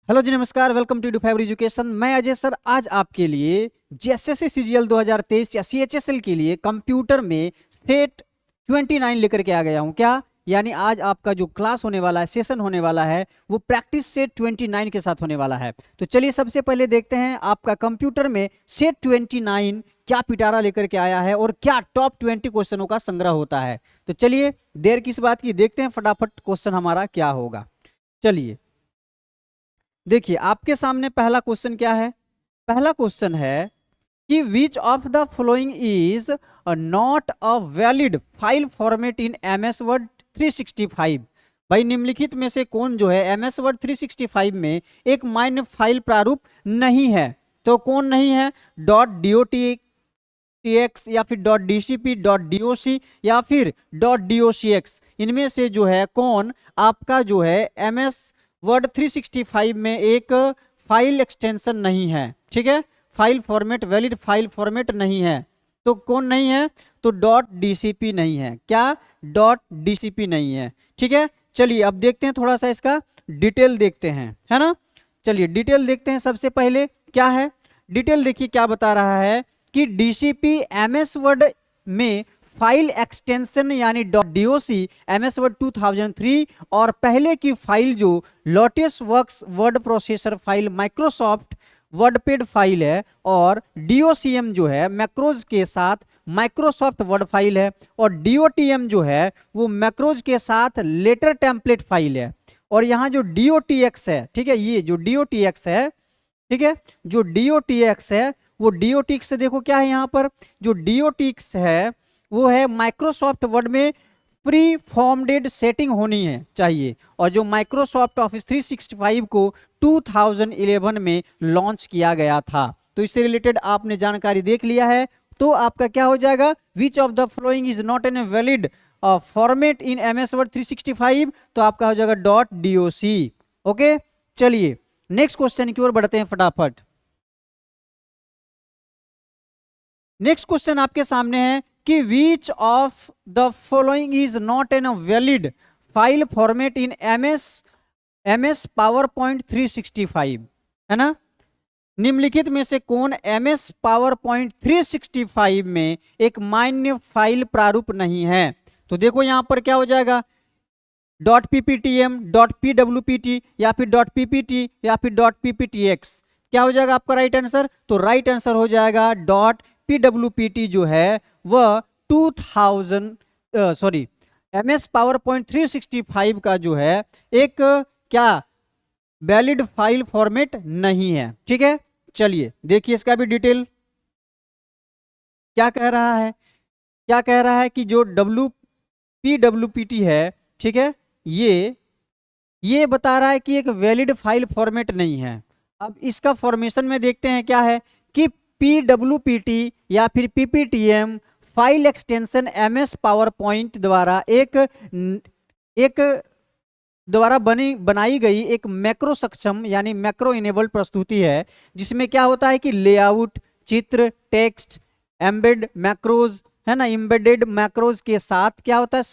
Hello जी, नमस्कार। Welcome to fibre education. मैं अजय सर आज आपके लिए जेएसएससी सीजीएल 2023 या सीएचएसएल के लिए कंप्यूटर में सेट 29 लेकर के आ गया हूं। क्या यानी आज आपका जो क्लास होने वाला है, सेशन होने वाला है, वो प्रैक्टिस सेट 29 के साथ होने वाला है। तो चलिए सबसे पहले देखते हैं आपका कंप्यूटर में सेट 29 क्या पिटारा लेकर के आया है और क्या टॉप 20 क्वेश्चनों का संग्रह होता है। तो चलिए देर किस बात की, देखते हैं फटाफट क्वेश्चन हमारा क्या होगा। चलिए देखिए आपके सामने पहला क्वेश्चन क्या है। पहला क्वेश्चन है कि which of the following is not a valid file format in MS word 365। भाई निम्नलिखित में से कौन जो है एमएस वर्ड 365 में एक मान्य फाइल प्रारूप नहीं है। तो कौन नहीं है? .dot.txt या फिर .dcp .doc या फिर .docx, इनमें से जो है कौन आपका जो है एमएस वर्ड 365 में एक फाइल एक्सटेंशन नहीं है। ठीक है, file format, valid file format नहीं है। तो कौन नहीं है? तो .dcp नहीं है। क्या? .dcp नहीं है। ठीक है, चलिए अब देखते हैं, थोड़ा सा इसका डिटेल देखते हैं, है ना। चलिए डिटेल देखते हैं। सबसे पहले क्या है डिटेल, देखिए क्या बता रहा है कि डीसीपी एमएस वर्ड में फाइल एक्सटेंशन यानी .doc एमएस वर्ड 2003 और पहले की फाइल जो lotus works word processor file Microsoft WordPad file है और docm जो है मैक्रोज के साथ माइक्रोसॉफ्ट वर्ड फाइल है और dotm जो है वो मैक्रोज के साथ लेटर टेम्पलेट फाइल है। और यहाँ जो dotx है, ठीक है, ये जो dotx है, ठीक है, जो dotx है वो dotx देखो क्या है यहाँ पर, जो dotx है वो है माइक्रोसॉफ्ट वर्ड में प्री फॉर्मडेड सेटिंग होनी है चाहिए और जो माइक्रोसॉफ्ट ऑफिस 365 को 2011 में लॉन्च किया गया था। तो इससे रिलेटेड आपने जानकारी देख लिया है। तो आपका क्या हो जाएगा, which of the following is not an a valid format in MS word 365, तो आपका हो जाएगा .doc। ओके, चलिए नेक्स्ट क्वेश्चन की ओर बढ़ते हैं फटाफट। नेक्स्ट क्वेश्चन आपके सामने है कि which of the following is not N valid file format in MS power point 365, है ना। निम्नलिखित में से कौन एमएस पावर पॉइंट 365 में एक मान्य फाइल प्रारूप नहीं है। तो देखो यहां पर क्या हो जाएगा, .pptm .pwpt या फिर .ppt या फिर .pptx, क्या हो जाएगा आपका राइट आंसर। तो राइट आंसर हो जाएगा .pwpt जो है वह 2000 सॉरी एमएस पावर पॉइंट 365 का जो है एक क्या वैलिड फाइल फॉर्मेट नहीं है। ठीक है, चलिए देखिए इसका भी डिटेल क्या कह रहा है। क्या कह रहा है कि जो pwpt है, ठीक है, ये बता रहा है कि एक वैलिड फाइल फॉर्मेट नहीं है। अब इसका फॉर्मेशन में देखते हैं क्या है कि pwpt या फिर pptm file extension MS power point द्वारा द्वारा बनाई गई एक मैक्रो सक्षम यानी मैक्रो इनेबल्ड प्रस्तुति है, जिसमें क्या होता है कि लेआउट, चित्र, टेक्स्ट, एम्बेड मैक्रोज, है ना, एम्बेडेड मैक्रोज के साथ क्या होता है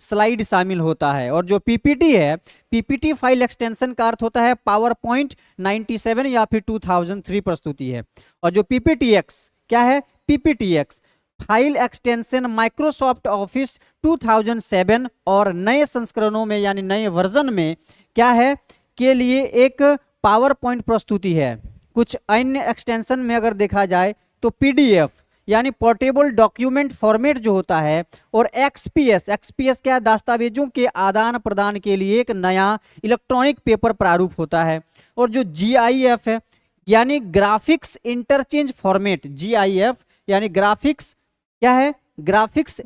स्लाइड शामिल होता है। और जो पीपीटी है, पीपीटी फाइल एक्सटेंशन का अर्थ होता है पावर पॉइंट 97 या फिर 2003 प्रस्तुति है। और जो पीपीटीएक्स क्या है, PPTX file extension Microsoft office 2007 और नए संस्करणों में यानी नए वर्जन में क्या है के लिए एक पावर पॉइंट प्रस्तुति है। कुछ अन्य एक्सटेंशन में अगर देखा जाए तो पीडीएफ यानी पोर्टेबल डॉक्यूमेंट फॉर्मेट जो होता है, और एक्सपीएस क्या है, दस्तावेजों के आदान प्रदान के लिए एक नया इलेक्ट्रॉनिक पेपर प्रारूप होता है। और जो जीआईएफ है यानी ग्राफिक्स इंटरचेंज फॉर्मेट, जीआईएफ यानी ग्राफिक्स क्या है, ग्राफिक्स,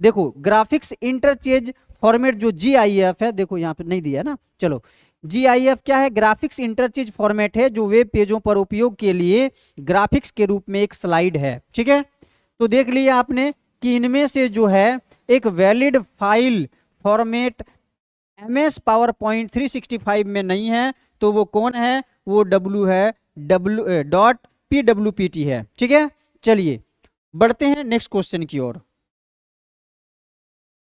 देखो ग्राफिक्स इंटरचेंज फॉर्मेट जो जीआईएफ है, देखो यहाँ पे नहीं दिया ना, चलो जीआईएफ क्या है, ग्राफिक्स इंटरचेंज फॉर्मेट है जो वेब पेजों पर उपयोग के लिए ग्राफिक्स के रूप में एक स्लाइड है। ठीक है, तो देख लिया आपने कि इनमें से जो है एक valid file format MS power point 365 में नहीं है। तो वो कौन है, वो .pwpt है। ठीक है, चलिए बढ़ते हैं नेक्स्ट क्वेश्चन की ओर।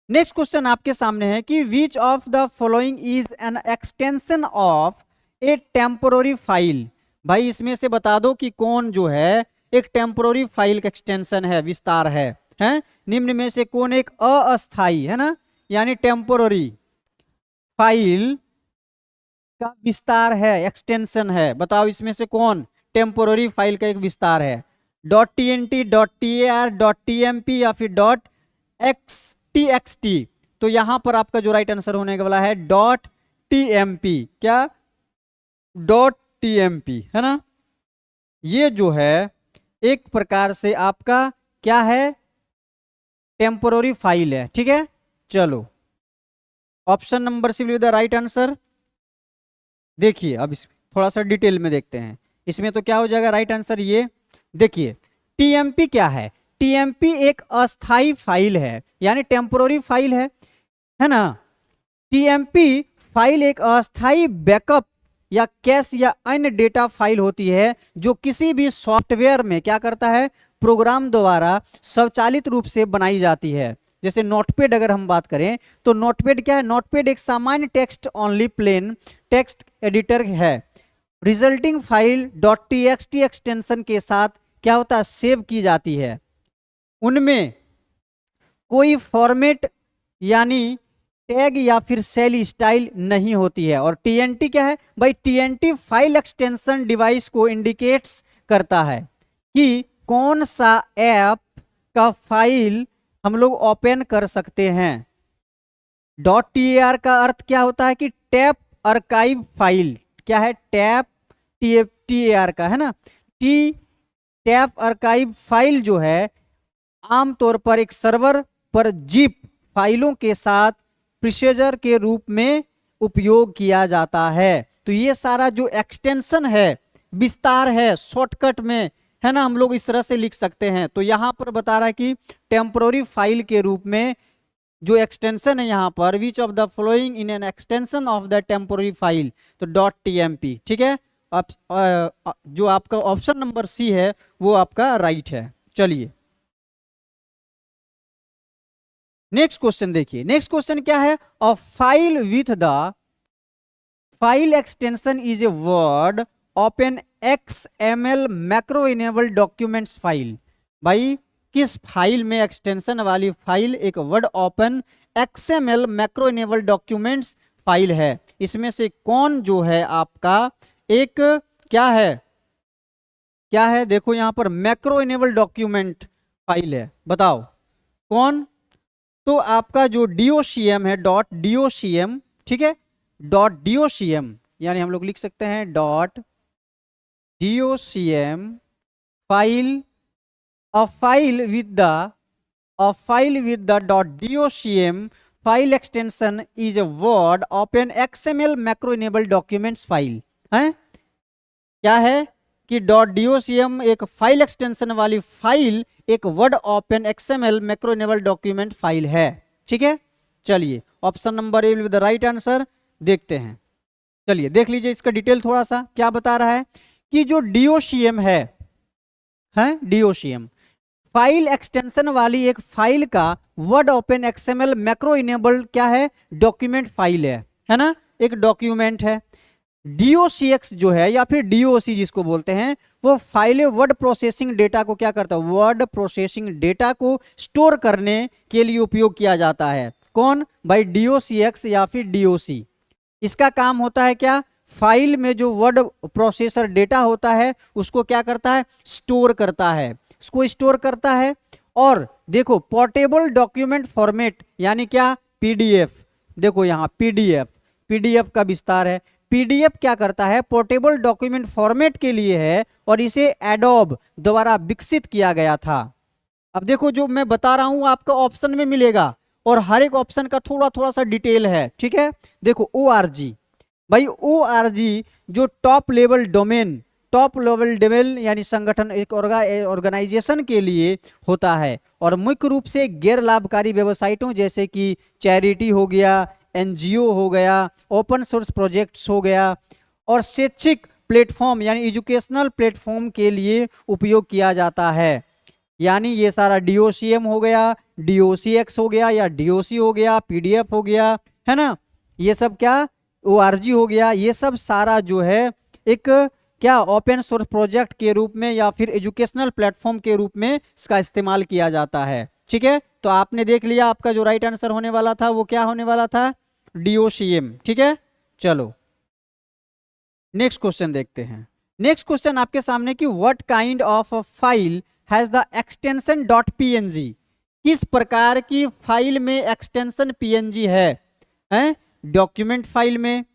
नेक्स्ट क्वेश्चन आपके सामने है कि which of the following is an extension of A temporary file, भाई इसमें से बता दो कि कौन जो है एक टेम्पोररी फाइल का एक्सटेंशन है, विस्तार है, हैं? निम्न में से कौन एक अस्थाई, है ना, यानी टेम्पोररी फाइल का विस्तार है, एक्सटेंशन है, बताओ इसमें से कौन टेम्पोररी फाइल का एक विस्तार है? .tnt, .tar, .tmp या फिर .txt। तो यहां पर आपका जो राइट आंसर होने वाला है .tmp, क्या .tmp, है ना। ये जो है एक प्रकार से आपका क्या है, टेम्पोररी फाइल है, ठीक है। चलो option number C will be the right answer. देखिए अब इस थोड़ा सा डिटेल में देखते हैं, इसमें तो क्या हो जाएगा राइट आंसर। ये देखिए टीएमपी क्या है, टीएमपी एक अस्थाई फाइल है, यानी टेम्पोररी फाइल है ना। टीएमपी फाइल एक अस्थाई बैकअप या कैश या अन्य डेटा फाइल होती है जो किसी भी सॉफ्टवेयर में क्या करता है, प्रोग्राम द्वारा स्वचालित रूप से बनाई जाती है। जैसे नोटपैड अगर हम बात करें तो नोटपैड क्या है, नोटपैड एक सामान्य text only plain text editor है। रिजल्टिंग फाइल .txt एक्सटेंशन के साथ क्या होता है, सेव की जाती है। उनमें कोई फॉर्मेट यानी टैग या फिर सेल स्टाइल नहीं होती है। और टीएनटी क्या है भाई, टीएनटी फाइल एक्सटेंशन डिवाइस को इंडिकेट्स करता है कि कौन सा ऐप का फाइल हम लोग ओपन कर सकते हैं। .tar का अर्थ क्या होता है कि टैप आर्काइव फाइल, क्या है, टैप tar का, है ना। टैप आर्काइव फाइल जो है आमतौर पर एक सर्वर पर जिप फाइलों के साथ प्रोसीजर के रूप में उपयोग किया जाता है। तो ये सारा जो एक्सटेंशन है, विस्तार है, शॉर्टकट में, है ना, हम लोग इस तरह से लिख सकते हैं। तो यहां पर बता रहा है कि टेम्पोररी फाइल के रूप में जो एक्सटेंशन है यहाँ पर, विच of the following in an extension of the temporary file, तो .tmp, ठीक है। जो आपका ऑप्शन नंबर सी है वो आपका राइट है। चलिए नेक्स्ट क्वेश्चन देखिए, नेक्स्ट क्वेश्चन क्या है, a file with the file extension is a word open XML macro enabled documents file. भाई किस फाइल में एक्सटेंशन वाली फाइल एक word open XML macro enabled documents file है? इसमें से कौन जो है आपका एक क्या है, देखो यहां पर मैक्रो इनेबल्ड डॉक्यूमेंट फाइल है, बताओ कौन। तो आपका जो DOCM है, .docm, ठीक है, .docm यानी हम लोग लिख सकते हैं .docm file, a file with the .docm file extension is a word open XML macro enabled documents file है। क्या है कि .docm एक फाइल एक्सटेंशन वाली फाइल एक word open XML macro enabled document file है, ठीक है। चलिए option number A will the right answer, देखते हैं। चलिए देख लीजिए इसका डिटेल थोड़ा सा, क्या बता रहा है कि जो DOCM है DOCM फाइल एक्सटेंशन वाली एक फाइल का word open XML macro enabled क्या है, डॉक्यूमेंट फाइल है ना, एक डॉक्यूमेंट है। DOCX जो है या फिर DOC जिसको बोलते हैं, वो फाइल वर्ड प्रोसेसिंग डेटा को क्या करता है, वर्ड प्रोसेसिंग डेटा को स्टोर करने के लिए उपयोग किया जाता है। कौन भाई, DOCX या फिर DOC। इसका काम होता है क्या, फाइल में जो वर्ड प्रोसेसर डेटा होता है उसको क्या करता है, स्टोर करता है, उसको स्टोर करता है। और देखो पोर्टेबल डॉक्यूमेंट फॉर्मेट यानी क्या, PDF, देखो यहाँ PDF का विस्तार है। PDF क्या करता है, पोर्टेबल डॉक्यूमेंट फॉर्मेट के लिए है और इसे एडोब द्वारा विकसित किया गया था। अब देखो जो मैं बता रहा हूं आपका ऑप्शन में मिलेगा और हर एक ऑप्शन का थोड़ा थोड़ा सा डिटेल है, ठीक है। देखो ORG, भाई ORG जो टॉप लेवल डोमेन यानी संगठन, एक ऑर्गेनाइजेशन के लिए होता है और मुख्य रूप से गैर लाभकारी वेबसाइटों जैसे कि चैरिटी हो गया, NGO हो गया, ओपन सोर्स प्रोजेक्ट्स हो गया और शैक्षिक प्लेटफॉर्म यानी एजुकेशनल प्लेटफॉर्म के लिए उपयोग किया जाता है। यानी ये सारा DOCM हो गया, DOCX हो गया या DOC हो गया, PDF हो गया, है ना, ये सब क्या org हो गया, ये सब सारा जो है एक क्या ओपन सोर्स प्रोजेक्ट के रूप में या फिर एजुकेशनल प्लेटफॉर्म के रूप में इसका इस्तेमाल किया जाता है। ठीक है, तो आपने देख लिया आपका जो राइट आंसर होने वाला था वो क्या होने वाला था, DOCM। ठीक है, चलो नेक्स्ट क्वेश्चन देखते हैं। नेक्स्ट क्वेश्चन आपके सामने कि what kind of file has the extension .png, किस प्रकार की फाइल में एक्सटेंशन PNG है? डॉक्यूमेंट फाइल में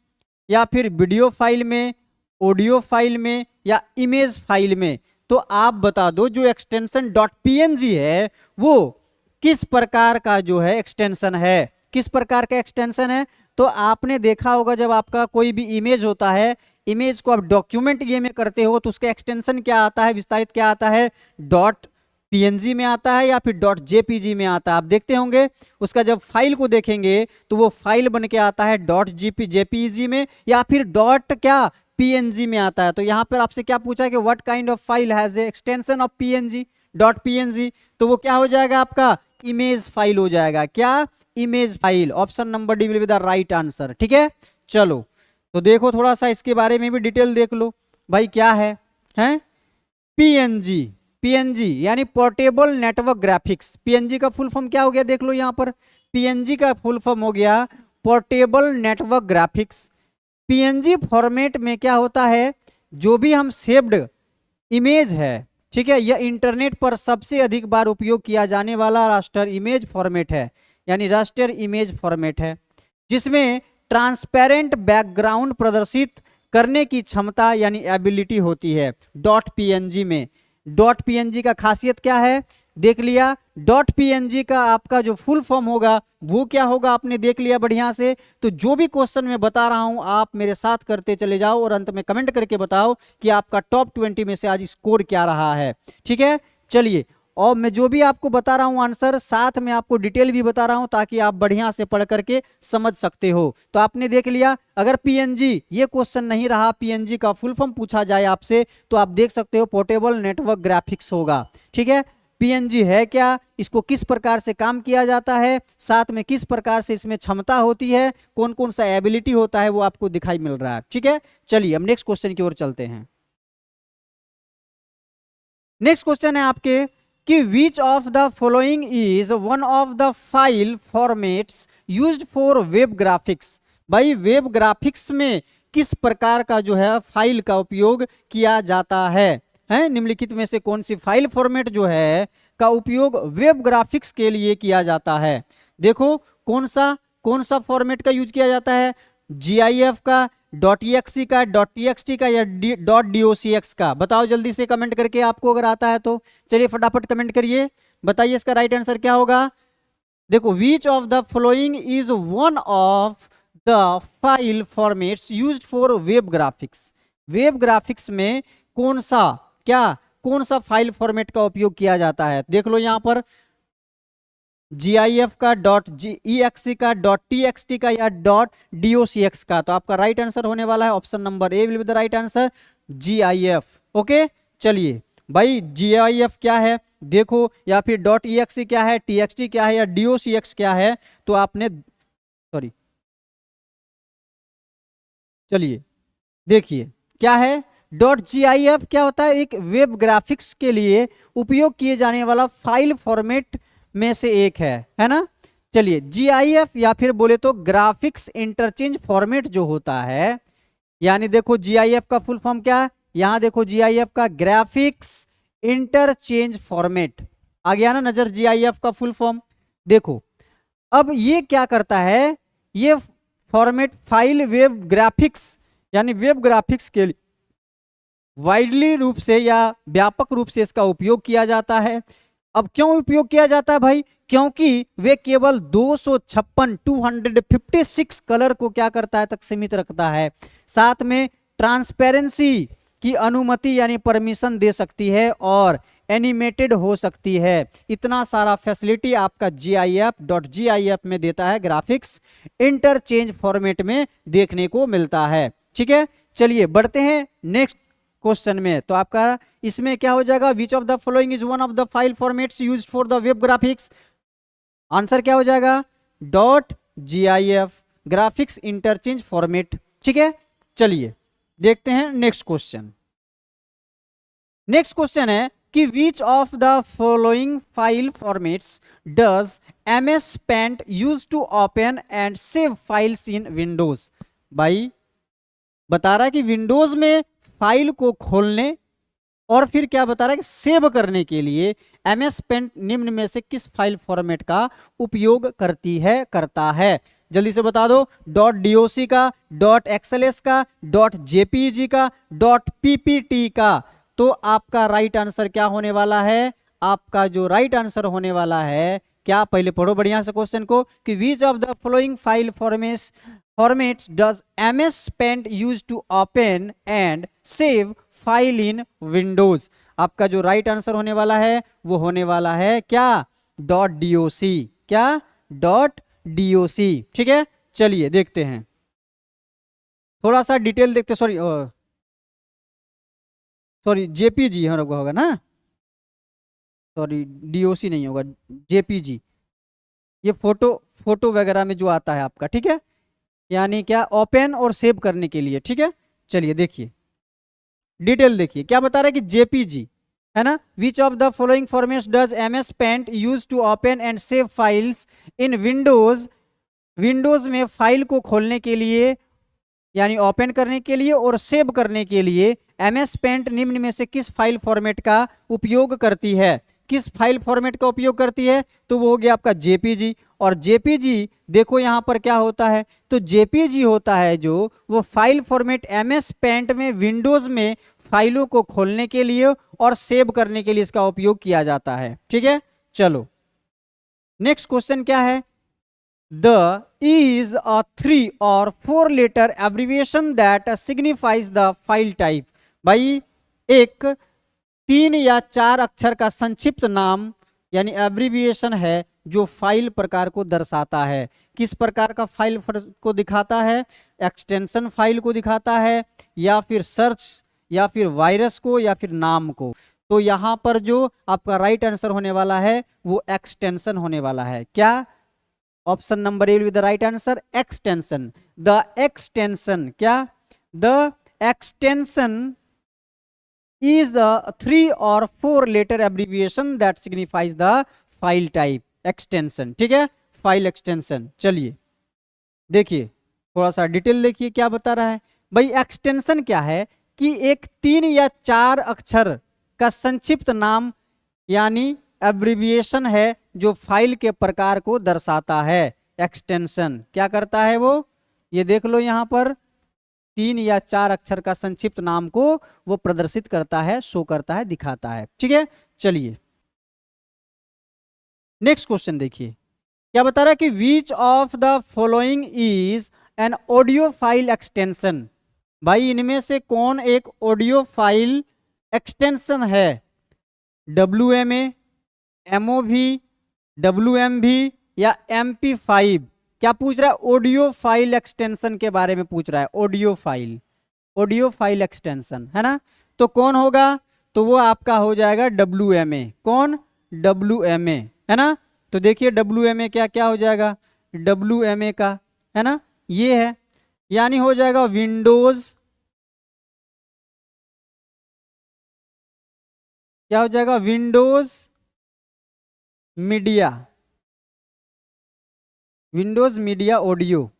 या फिर वीडियो फाइल में, ऑडियो फाइल में या इमेज फाइल में? तो आप बता दो जो एक्सटेंशन .png है वो किस प्रकार का जो है एक्सटेंशन है, किस प्रकार का एक्सटेंशन है? तो आपने देखा होगा जब आपका कोई भी इमेज होता है, इमेज को आप डॉक्यूमेंट ये में करते हो तो उसका एक्सटेंशन क्या आता है, विस्तारित क्या आता है, .png में आता है या फिर .jpg में आता है। आप देखते होंगे उसका जब फाइल को देखेंगे तो वो फाइल बन के आता है .jpg में या फिर क्या PNG में आता है। तो यहाँ पर आपसे क्या पूछा है कि what kind of file has a extension of PNG .png, तो वो क्या हो जाएगा आपका इमेज फाइल हो जाएगा। क्या, image file. Option number D will be the right answer. ठीक है, चलो तो देखो थोड़ा सा इसके बारे में भी डिटेल देख लो भाई क्या है PNG यानी पोर्टेबल नेटवर्क ग्राफिक्स। PNG का फुल फॉर्म क्या हो गया देख लो यहाँ पर, PNG का फुल फॉर्म हो गया portable network graphics. PNG format में क्या होता है, जो भी हम सेव्ड इमेज है, ठीक है, यह इंटरनेट पर सबसे अधिक बार उपयोग किया जाने वाला रास्टर इमेज फॉर्मेट है, यानी रास्टर इमेज फॉर्मेट है जिसमें ट्रांसपेरेंट बैकग्राउंड प्रदर्शित करने की क्षमता यानी एबिलिटी होती है .png में। .png का खासियत क्या है देख लिया, .png का आपका जो फुल फॉर्म होगा वो क्या होगा आपने देख लिया बढ़िया से। तो जो भी क्वेश्चन मैं बता रहा हूं आप मेरे साथ करते चले जाओ और अंत में कमेंट करके बताओ कि आपका टॉप 20 में से आज स्कोर क्या रहा है। ठीक है, चलिए, और मैं जो भी आपको बता रहा हूं आंसर साथ में आपको डिटेल भी बता रहा हूं ताकि आप बढ़िया से पढ़ करके समझ सकते हो। तो आपने देख लिया, अगर PNG ये क्वेश्चन नहीं रहा, PNG का फुल फॉर्म पूछा जाए आपसे तो आप देख सकते हो पोर्टेबल नेटवर्क ग्राफिक्स होगा। ठीक है, PNG है क्या, इसको किस प्रकार से काम किया जाता है, साथ में किस प्रकार से इसमें क्षमता होती है, कौन कौन सा एबिलिटी होता है वो आपको दिखाई मिल रहा है। ठीक है, चलिए हम नेक्स्ट क्वेश्चन की ओर चलते हैं। नेक्स्ट क्वेश्चन है आपके कि which of the following is one of the file formats used for web graphics. भाई वेब ग्राफिक्स में किस प्रकार का जो है फाइल का उपयोग किया जाता है? निम्नलिखित में से कौन सी फाइल फॉर्मेट जो है का उपयोग वेब ग्राफिक्स के लिए किया जाता है? देखो कौन सा फॉर्मेट का यूज किया जाता है, GIF का, .exe का, .txt का या .docx का? बताओ जल्दी से कमेंट करके आपको अगर आता है तो। चलिए फटाफट कमेंट करिए, बताइए इसका राइट आंसर क्या होगा। देखो, विच of the following is one of the file formats used for web graphics. Web graphics में कौन सा फाइल फॉर्मेट का उपयोग किया जाता है? देख लो यहां पर GIF का, .exe का, .txt का या .docx का। तो आपका राइट आंसर होने वाला है option number A will be the right answer, GIF। Okay, चलिए भाई GIF क्या है देखो, या फिर .exe क्या है, txt क्या है या docx क्या है? तो आपने चलिए देखिए क्या है, .gif क्या होता है, एक वेब ग्राफिक्स के लिए उपयोग किए जाने वाला फाइल फॉर्मेट में से एक है ना। चलिए GIF या फिर बोले तो ग्राफिक्स इंटरचेंज फॉर्मेट जो होता है, यानी देखो GIF का फुल फॉर्म क्या है, यहां देखो GIF का ग्राफिक्स इंटरचेंज फॉर्मेट आ गया ना नजर, GIF का फुल फॉर्म। देखो अब ये क्या करता है, ये फॉर्मेट फाइल वेब ग्राफिक्स यानी वेब ग्राफिक्स के लिए वाइडली रूप से या व्यापक रूप से इसका उपयोग किया जाता है। अब क्यों उपयोग किया जाता है भाई, क्योंकि वे केवल 256 कलर को क्या करता है तक सीमित रखता है, साथ में ट्रांसपेरेंसी की अनुमति यानी परमिशन दे सकती है और एनिमेटेड हो सकती है। इतना सारा फैसिलिटी आपका GIF में देता है, ग्राफिक्स इंटरचेंज फॉर्मेट में देखने को मिलता है। ठीक है, चलिए बढ़ते हैं नेक्स्ट क्वेश्चन में। तो आपका इसमें क्या हो जाएगा, which of the following is one of the file formats used for the web graphics. Answer क्या हो जाएगा, .gif ग्राफिक्स इंटरचेंज फॉर्मेट। ठीक है, चलिए देखते हैं नेक्स्ट क्वेश्चन। नेक्स्ट क्वेश्चन है कि which of the following file formats does MS Paint use to open and save files in Windows. भाई बता रहा है कि विंडोज में फाइल को खोलने और फिर क्या बता रहा है कि सेव करने के लिए MS Paint निम्न में से किस फाइल फॉर्मेट का उपयोग करता है। जल्दी से बता दो। .doc का, .xls का, .jpeg का, .ppt का। तो आपका राइट आंसर क्या होने वाला है? आपका जो राइट आंसर होने वाला है क्या, पहले पढ़ो बढ़िया से क्वेश्चन को कि which of the following file formats does MS Paint use to open and save file in Windows. आपका जो राइट आंसर होने वाला है वो होने वाला है क्या, .doc। क्या, .doc। ठीक है, चलिए देखते हैं, थोड़ा सा डिटेल देखते। सॉरी JPG होगा ना, सॉरी DOC नहीं होगा, JPG। ये फोटो वगैरह में जो आता है आपका। ठीक है, यानी क्या, ओपन और सेव करने के लिए। ठीक है, चलिए देखिए डिटेल देखिए क्या बता रहा है कि JPG है ना। Which of the following formats does MS Paint use to open and save files in Windows. Windows में फाइल को खोलने के लिए यानी ओपन करने के लिए और सेव करने के लिए MS Paint निम्न में से किस फाइल फॉर्मेट का उपयोग करती है। किस फाइल फॉर्मेट का उपयोग करती है, तो वो हो गया आपका JPG। और JPG देखो यहाँ पर क्या होता है, तो JPG होता है जो वो फाइल फॉर्मेट MS Paint में विंडोज में फाइलों को खोलने के लिए और सेव करने के लिए इसका उपयोग किया जाता है। ठीक है, चलो नेक्स्ट क्वेश्चन क्या है। The is a 3 or 4 letter abbreviation that signifies the file type। भाई एक 3 या 4 अक्षर का संक्षिप्त नाम यानी एब्रीविएशन है जो फाइल प्रकार को दर्शाता है। किस प्रकार का फाइल को दिखाता है, एक्सटेंशन फाइल को दिखाता है या फिर सर्च या फिर वायरस को या फिर नाम को। तो यहाँ पर जो आपका राइट आंसर होने वाला है वो एक्सटेंशन होने वाला है। क्या, option number A will be the right answer, extension. The extension क्या, the extension is the 3 or 4 letter abbreviation that signifies the file type, extension। ठीक है, फाइल एक्सटेंशन। चलिए देखिए थोड़ा सा डिटेल देखिए क्या बता रहा है। भाई एक्सटेंशन क्या है कि एक 3 या 4 अक्षर का संक्षिप्त नाम यानी एब्रिविएशन है जो फाइल के प्रकार को दर्शाता है। एक्सटेंशन क्या करता है वो, ये देख लो यहाँ पर 3 या 4 अक्षर का संक्षिप्त नाम को वो प्रदर्शित करता है, शो करता है, दिखाता है। ठीक है, चलिए नेक्स्ट क्वेश्चन देखिए क्या बता रहा है कि which of the following is an audio file extension. भाई इनमें से कौन एक ऑडियो फाइल एक्सटेंशन है। WMA, MOV, WMV या MP5। क्या पूछ रहा है, ऑडियो फाइल एक्सटेंशन के बारे में पूछ रहा है। ऑडियो फाइल एक्सटेंशन है ना, तो कौन होगा, तो वो आपका हो जाएगा WMA। कौन, WMA है ना। तो देखिए WMA क्या क्या हो जाएगा, WMA का है ना ये है, यानी हो जाएगा विंडोज, क्या हो जाएगा, विंडोज मीडिया ऑडियो।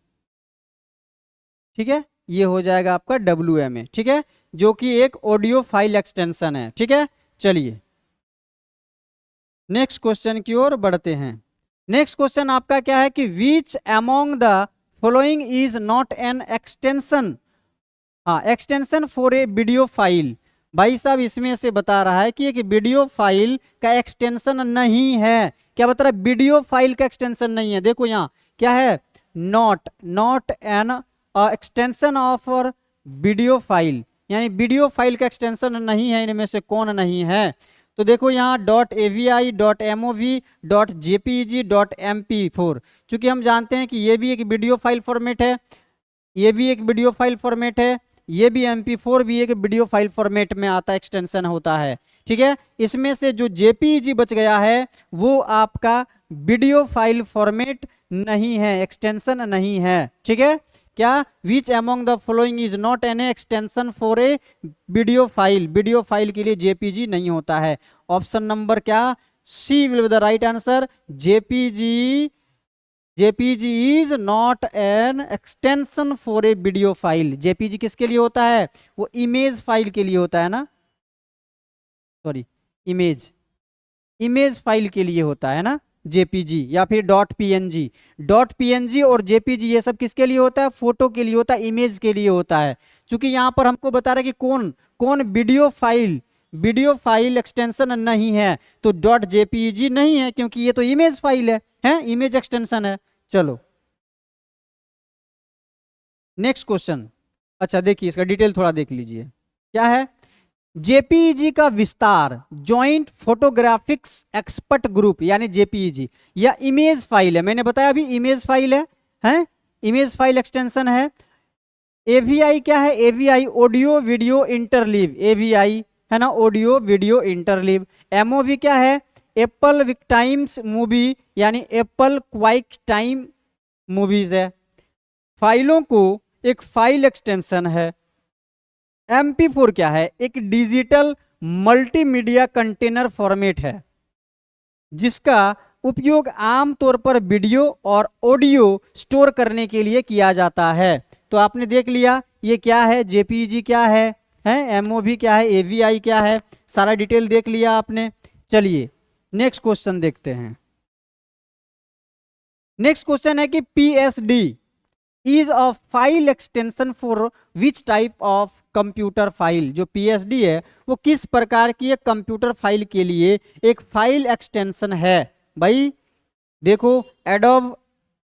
ठीक है, ये हो जाएगा आपका WMA। ठीक है, जो कि एक ऑडियो फाइल एक्सटेंशन है। ठीक है, चलिए नेक्स्ट क्वेश्चन की ओर बढ़ते हैं। नेक्स्ट क्वेश्चन आपका क्या है कि which among the following is not an extension. हाँ, extension for a video file. भाई साहब इसमें से बता रहा है कि एक वीडियो फाइल का एक्सटेंशन नहीं है। क्या बता रहा है, वीडियो फाइल का एक्सटेंशन नहीं है। देखो यहाँ क्या है, not an extension of video file, यानी वीडियो फाइल का एक्सटेंशन नहीं है। इनमें से कौन नहीं है, तो देखो यहाँ .avi, .mov, .jpeg, .mp4। चूंकि हम जानते हैं कि ये भी एक वीडियो फाइल फॉर्मेट है, ये भी एक वीडियो फाइल फॉर्मेट है, ये भी MP4 भी एक वीडियो फाइल फॉर्मेट में आता है, एक्सटेंशन होता है। ठीक है, इसमें से जो JPEG बच गया है वो आपका वीडियो फाइल फॉर्मेट नहीं है, एक्सटेंशन नहीं है। ठीक है, क्या which among the following is not an extension for a video file, video file के लिए जेपीजी नहीं होता है। ऑप्शन नंबर क्या, C will be the right answer. JPG is not an extension for a video file. JPG किसके लिए होता है, वो इमेज फाइल के लिए होता है ना, सॉरी इमेज फाइल के लिए होता है ना जेपीजी, या फिर डॉट पीएनजी और जेपीजी ये सब किसके लिए होता है, फोटो के लिए होता है, इमेज के लिए होता है। क्योंकि यहां पर हमको बता रहा है कि कौन कौन वीडियो फाइल एक्सटेंशन नहीं है, तो डॉट जेपीजी नहीं है क्योंकि ये तो इमेज फाइल है इमेज एक्सटेंशन है। चलो नेक्स्ट क्वेश्चन। अच्छा देखिए इसका डिटेल थोड़ा देख लीजिए, क्या है, जेपीईजी का विस्तार जॉइंट फोटोग्राफिक्स एक्सपर्ट ग्रुप यानी जेपीईजी या इमेज फाइल है, मैंने बताया अभी इमेज फाइल है इमेज फाइल एक्सटेंशन है। एवीआई क्या है, AVI audio video interleave, AVI है ना, ऑडियो वीडियो इंटरलीव। एमओवी क्या है, एप्पल विक टाइम्स मूवी यानी एप्पल क्वाइक टाइम मूवीज है। फाइलों को एक फाइल एक्सटेंशन है। MP4 क्या है, एक डिजिटल मल्टीमीडिया कंटेनर फॉर्मेट है जिसका उपयोग आमतौर पर वीडियो और ऑडियो स्टोर करने के लिए किया जाता है। तो आपने देख लिया ये क्या है, जेपीजी क्या है एमओवी क्या है, एवीआई क्या है, सारा डिटेल देख लिया आपने। चलिए नेक्स्ट क्वेश्चन देखते हैं। नेक्स्ट क्वेश्चन है कि PSD is a file extension for which type of computer file. जो पीएसडी है वो किस प्रकार की एक कंप्यूटर फाइल के लिए एक फाइल एक्सटेंशन है। भाई देखो, एडोब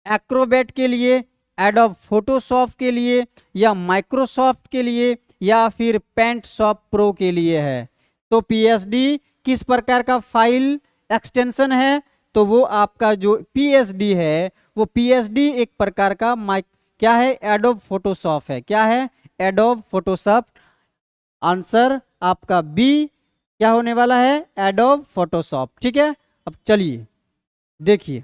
एक्रोबैट के लिए, एडोब फोटोशॉप के लिए, या माइक्रोसॉफ्ट के लिए, या फिर पेंटशॉप प्रो के लिए है। तो पीएसडी किस प्रकार का फाइल एक्सटेंशन है, तो वो आपका जो पीएसडी है वो पीएसडी एक प्रकार का क्या है, एडोब फोटोशॉप है। क्या है, एडोब फोटोशॉप। आंसर आपका बी क्या होने वाला है, एडोब फोटोशॉप। ठीक है, अब चलिए देखिए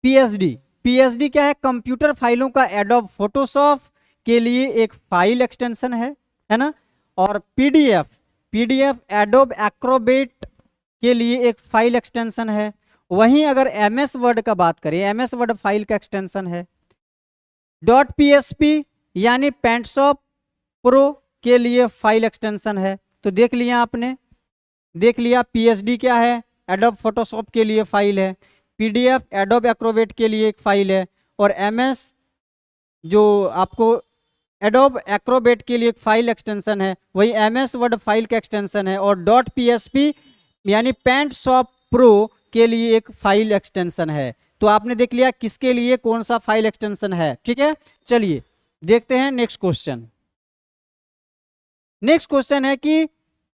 पीएसडी क्या है, कंप्यूटर फाइलों का एडोब फोटोशॉप के लिए एक फाइल एक्सटेंशन है ना। और पीडीएफ एडोब एक्रोबैट के लिए एक फाइल एक्सटेंशन है। वहीं अगर एमएस वर्ड का बात करें, एमएस वर्ड फाइल का एक्सटेंशन है। .php यानी पेंटशॉप प्रो के लिए फाइल एक्सटेंशन है। तो देख लिया आपने, देख लिया पीएसडी क्या है, एडोब फोटोशॉप के लिए फाइल है, पीडीएफ एडोब एक्रोबैट के लिए एक फाइल है, और एमएस जो आपको एडोब एक्रोबैट के लिए एक फाइल एक्सटेंशन है, वही एमएस वर्ड फाइल का एक्सटेंशन है। और .php यानी पेंटशॉप प्रो के लिए एक फाइल एक्सटेंशन है। तो आपने देख लिया किसके लिए कौन सा फाइल एक्सटेंशन है। ठीक है, चलिए देखते हैं नेक्स्ट क्वेश्चन। नेक्स्ट क्वेश्चन है कि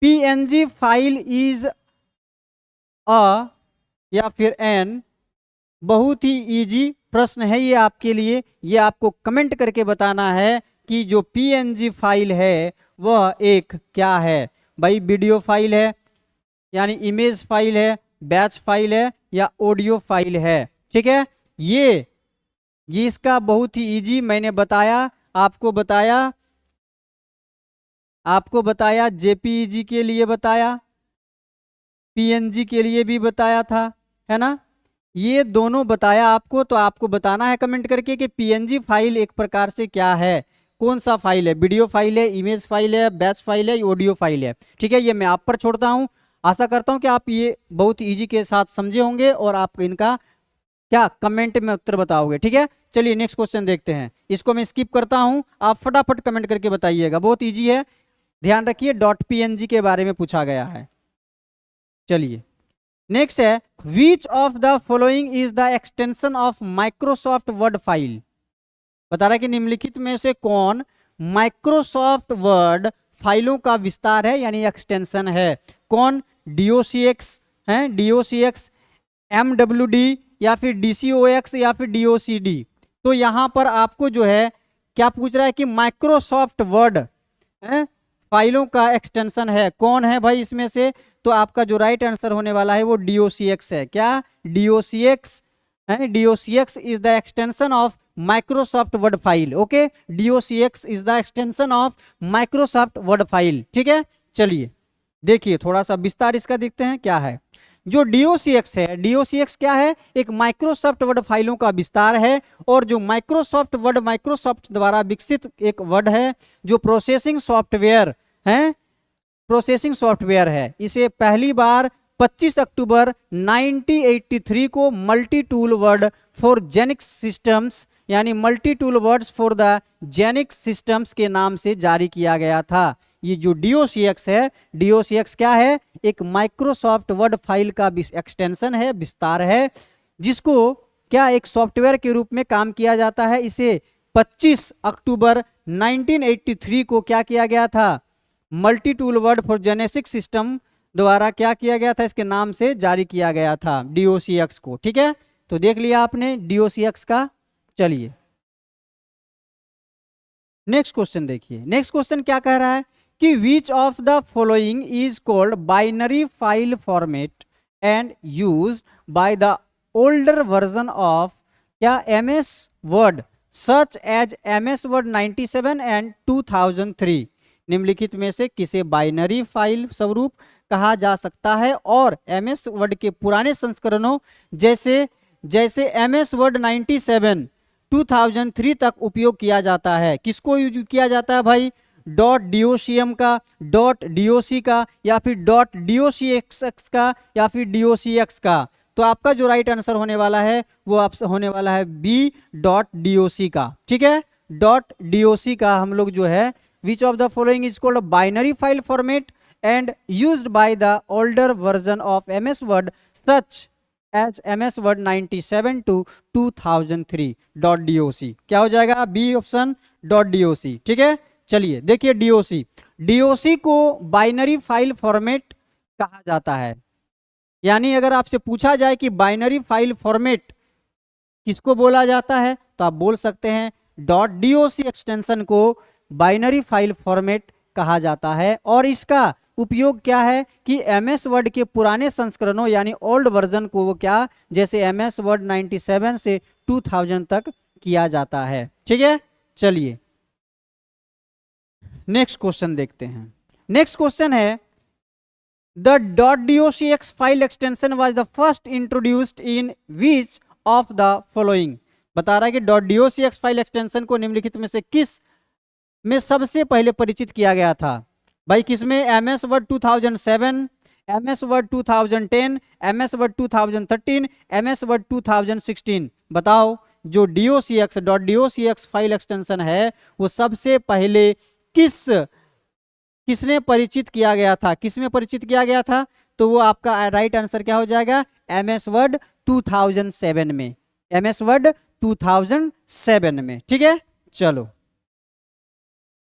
पीएनजी फाइल इज अ या फिर एन, बहुत ही इजी प्रश्न है ये आपके लिए। ये आपको कमेंट करके बताना है कि जो पीएनजी फाइल है वह एक क्या है। भाई वीडियो फाइल है यानी इमेज फाइल है, बैच फाइल है, या ऑडियो फाइल है। ठीक है, ये इसका बहुत ही इजी मैंने बताया, आपको बताया जेपीईजी के लिए बताया, पीएनजी के लिए भी बताया था, है ना। ये दोनों बताया आपको, तो आपको बताना है कमेंट करके कि पीएनजी फाइल एक प्रकार से क्या है, कौन सा फाइल है, वीडियो फाइल है, इमेज फाइल है, बैच फाइल है, ऑडियो फाइल है। ठीक है, ये मैं आप पर छोड़ता हूँ। आशा करता हूँ कि आप ये बहुत इजी के साथ समझे होंगे और आप इनका क्या कमेंट में उत्तर बताओगे। ठीक है, चलिए नेक्स्ट क्वेश्चन देखते हैं। इसको मैं स्किप करता हूं, आप फटाफट कमेंट करके बताइएगा, बहुत इजी है। ध्यान रखिए .png के बारे में पूछा गया है। चलिए नेक्स्ट है, which of the following is the extension of Microsoft word file. बता रहा है कि निम्नलिखित में से कौन माइक्रोसॉफ्ट वर्ड फाइलों का विस्तार है यानी एक्सटेंशन है। कौन, DOCX है, DOCX, MWD, या फिर DCOX, या फिर DOCD। तो यहां पर आपको जो है क्या पूछ रहा है कि माइक्रोसॉफ्ट वर्ड फाइलों का एक्सटेंशन है, कौन है भाई इसमें से। तो आपका जो राइट आंसर होने वाला है वो DOCX है। क्या, DOCX DOCX is the extension of Microsoft Word file. Okay, DOCX is the extension of Microsoft Word file. ठीक है, चलिए देखिए थोड़ा सा विस्तार इसका देखते हैं क्या है। जो DOCX है, DOCX क्या है? एक माइक्रोसॉफ्ट वर्ड फाइलों का विस्तार है, और जो माइक्रोसॉफ्ट वर्ड माइक्रोसॉफ्ट द्वारा विकसित एक वर्ड है जो प्रोसेसिंग सॉफ्टवेयर है, प्रोसेसिंग सॉफ्टवेयर है। इसे पहली बार 25 अक्टूबर 1983 को multi tool word for Xenix systems, यानी multi tool words for the Xenix systems के नाम से जारी किया गया था। ये जो DOCX है, DOCX क्या है? एक माइक्रोसॉफ्ट वर्ड फाइल का एक्सटेंशन है, विस्तार है, जिसको क्या एक सॉफ्टवेयर के रूप में काम किया जाता है। इसे 25 अक्टूबर 1983 को क्या किया गया था? मल्टी टूल वर्ड फॉर जेनेसिक सिस्टम द्वारा क्या किया गया था? इसके नाम से जारी किया गया था DOCX को। ठीक है, तो देख लिया आपने DOCX का। चलिए नेक्स्ट क्वेश्चन देखिए। नेक्स्ट क्वेश्चन क्या कह रहा है कि which of the following is called binary file format and used by the older version of क्या MS word such as MS word 97 and 2003। निम्नलिखित में से किसे बाइनरी फाइल स्वरूप कहा जा सकता है और MS वर्ड के पुराने संस्करणों जैसे MS वर्ड 97 2003 तक उपयोग किया जाता है? किसको यूज किया जाता है भाई? .docm का, .doc का, या फिर .docx का, या फिर DOCX का? तो आपका जो राइट आंसर होने वाला है वो आपसे होने वाला है B.doc का। ठीक है, .doc का हम लोग जो है which of the following is called binary file format and used by the older version of MS word such as MS word 97 to 2003 .doc। क्या हो जाएगा? B option .doc। ठीक है, चलिए देखिए DOC को बाइनरी फाइल फॉर्मेट कहा जाता है। यानी अगर आपसे पूछा जाए कि बाइनरी फाइल फॉर्मेट किसको बोला जाता है, तो आप बोल सकते हैं .doc एक्सटेंशन को बाइनरी फाइल फॉर्मेट कहा जाता है। और इसका उपयोग क्या है कि MS वर्ड के पुराने संस्करणों यानी ओल्ड वर्जन को वो क्या, जैसे MS वर्ड 97 से 2000 तक किया जाता है। ठीक है, चलिए नेक्स्ट क्वेश्चन देखते हैं। नेक्स्ट क्वेश्चन है the .docx file extension was the first introduced in which of the following. बता रहा है कि .docx फाइल एक्सटेंशन को निम्नलिखित में से किस में सबसे पहले परिचित किया गया था? भाई किसमें? MS word 2007, MS word 2010, MS word 2013, MS word 2016। बताओ जो .docx फाइल एक्सटेंशन है वो सबसे पहले किसने परिचित किया गया था? किसमें परिचित किया गया था? तो वो आपका राइट आंसर क्या हो जाएगा? MS वर्ड 2007 में, MS वर्ड 2007 में। ठीक है, चलो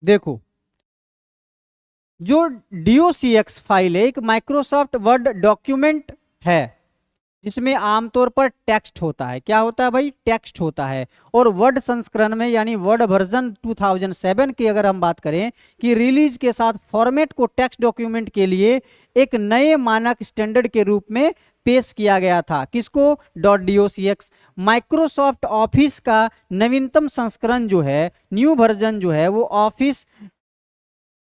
देखो जो DOCX फाइल है एक माइक्रोसॉफ्ट वर्ड डॉक्यूमेंट है जिसमें आमतौर पर टेक्स्ट होता है। क्या होता है भाई? टेक्स्ट होता है। और वर्ड संस्करण में यानी वर्ड वर्जन 2007 की अगर हम बात करें कि रिलीज के साथ फॉर्मेट को टेक्स्ट डॉक्यूमेंट के लिए एक नए मानक स्टैंडर्ड के रूप में पेश किया गया था। किसको? .docx। माइक्रोसॉफ्ट ऑफिस का नवीनतम संस्करण जो है, न्यू वर्जन जो है वो ऑफिस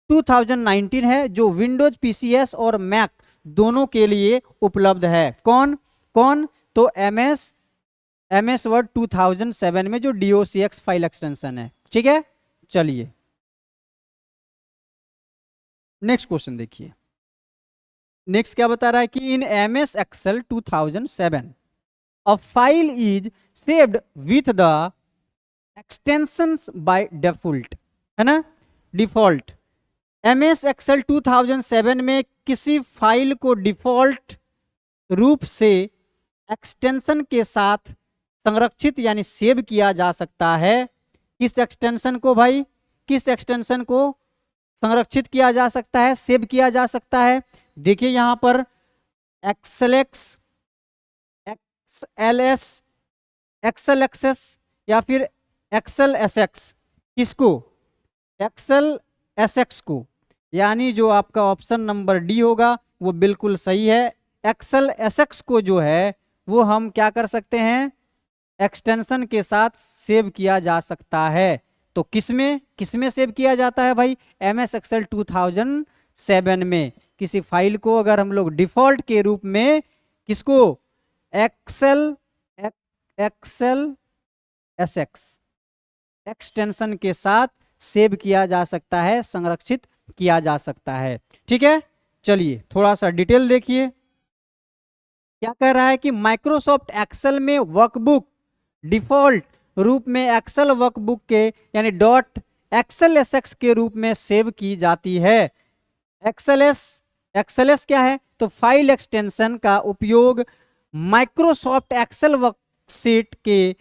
2019 है, जो विंडोज PCS और मैक दोनों के लिए उपलब्ध है। कौन? तो MS वर्ड 2007 में जो DOCX फाइल एक्सटेंशन है। ठीक है, चलिए नेक्स्ट क्वेश्चन देखिए। नेक्स्ट क्या बता रहा है कि इन MS Excel 2007 a file is saved with the extensions by default, है ना, डिफॉल्ट। MS Excel 2007 में किसी फाइल को डिफॉल्ट रूप से एक्सटेंशन के साथ संरक्षित यानी सेव किया जा सकता है। किस एक्सटेंशन को भाई? किस एक्सटेंशन को संरक्षित किया जा सकता है, सेव किया जा सकता है? देखिए यहां पर XLX, XLS, XLXS या फिर XLSX। किसको? XLSX को, यानी जो आपका ऑप्शन नंबर डी होगा वो बिल्कुल सही है। XLSX को जो है वो हम क्या कर सकते हैं? एक्सटेंशन के साथ सेव किया जा सकता है। तो किसमें सेव किया जाता है भाई? MS Excel 2007 में। किसी फाइल को अगर हम लोग डिफॉल्ट के रूप में किसको एक्सेल SX एक्सटेंशन के साथ सेव किया जा सकता है, संरक्षित किया जा सकता है। ठीक है, चलिए थोड़ा सा डिटेल देखिए क्या कह रहा है कि माइक्रोसॉफ्ट एक्सेल में वर्कबुक डिफॉल्ट रूप में एक्सेल वर्कबुक के यानी .XLSX के रूप में सेव की जाती है। XLS क्या है? तो फाइल एक्सटेंशन का उपयोग माइक्रोसॉफ्ट एक्सेल वर्कशीट के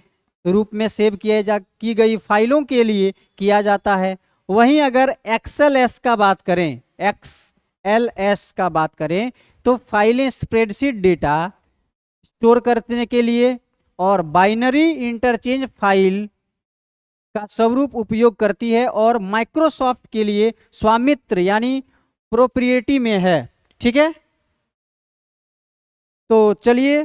रूप में सेव की गई फाइलों के लिए किया जाता है। वहीं अगर XLS का बात करें, XLS का बात करें तो फाइलें स्प्रेडशीट डेटा स्टोर करने के लिए और बाइनरी इंटरचेंज फाइल का स्वरूप उपयोग करती है और माइक्रोसॉफ्ट के लिए स्वामित्व यानी प्रोप्रिएटी में है। ठीक है, तो चलिए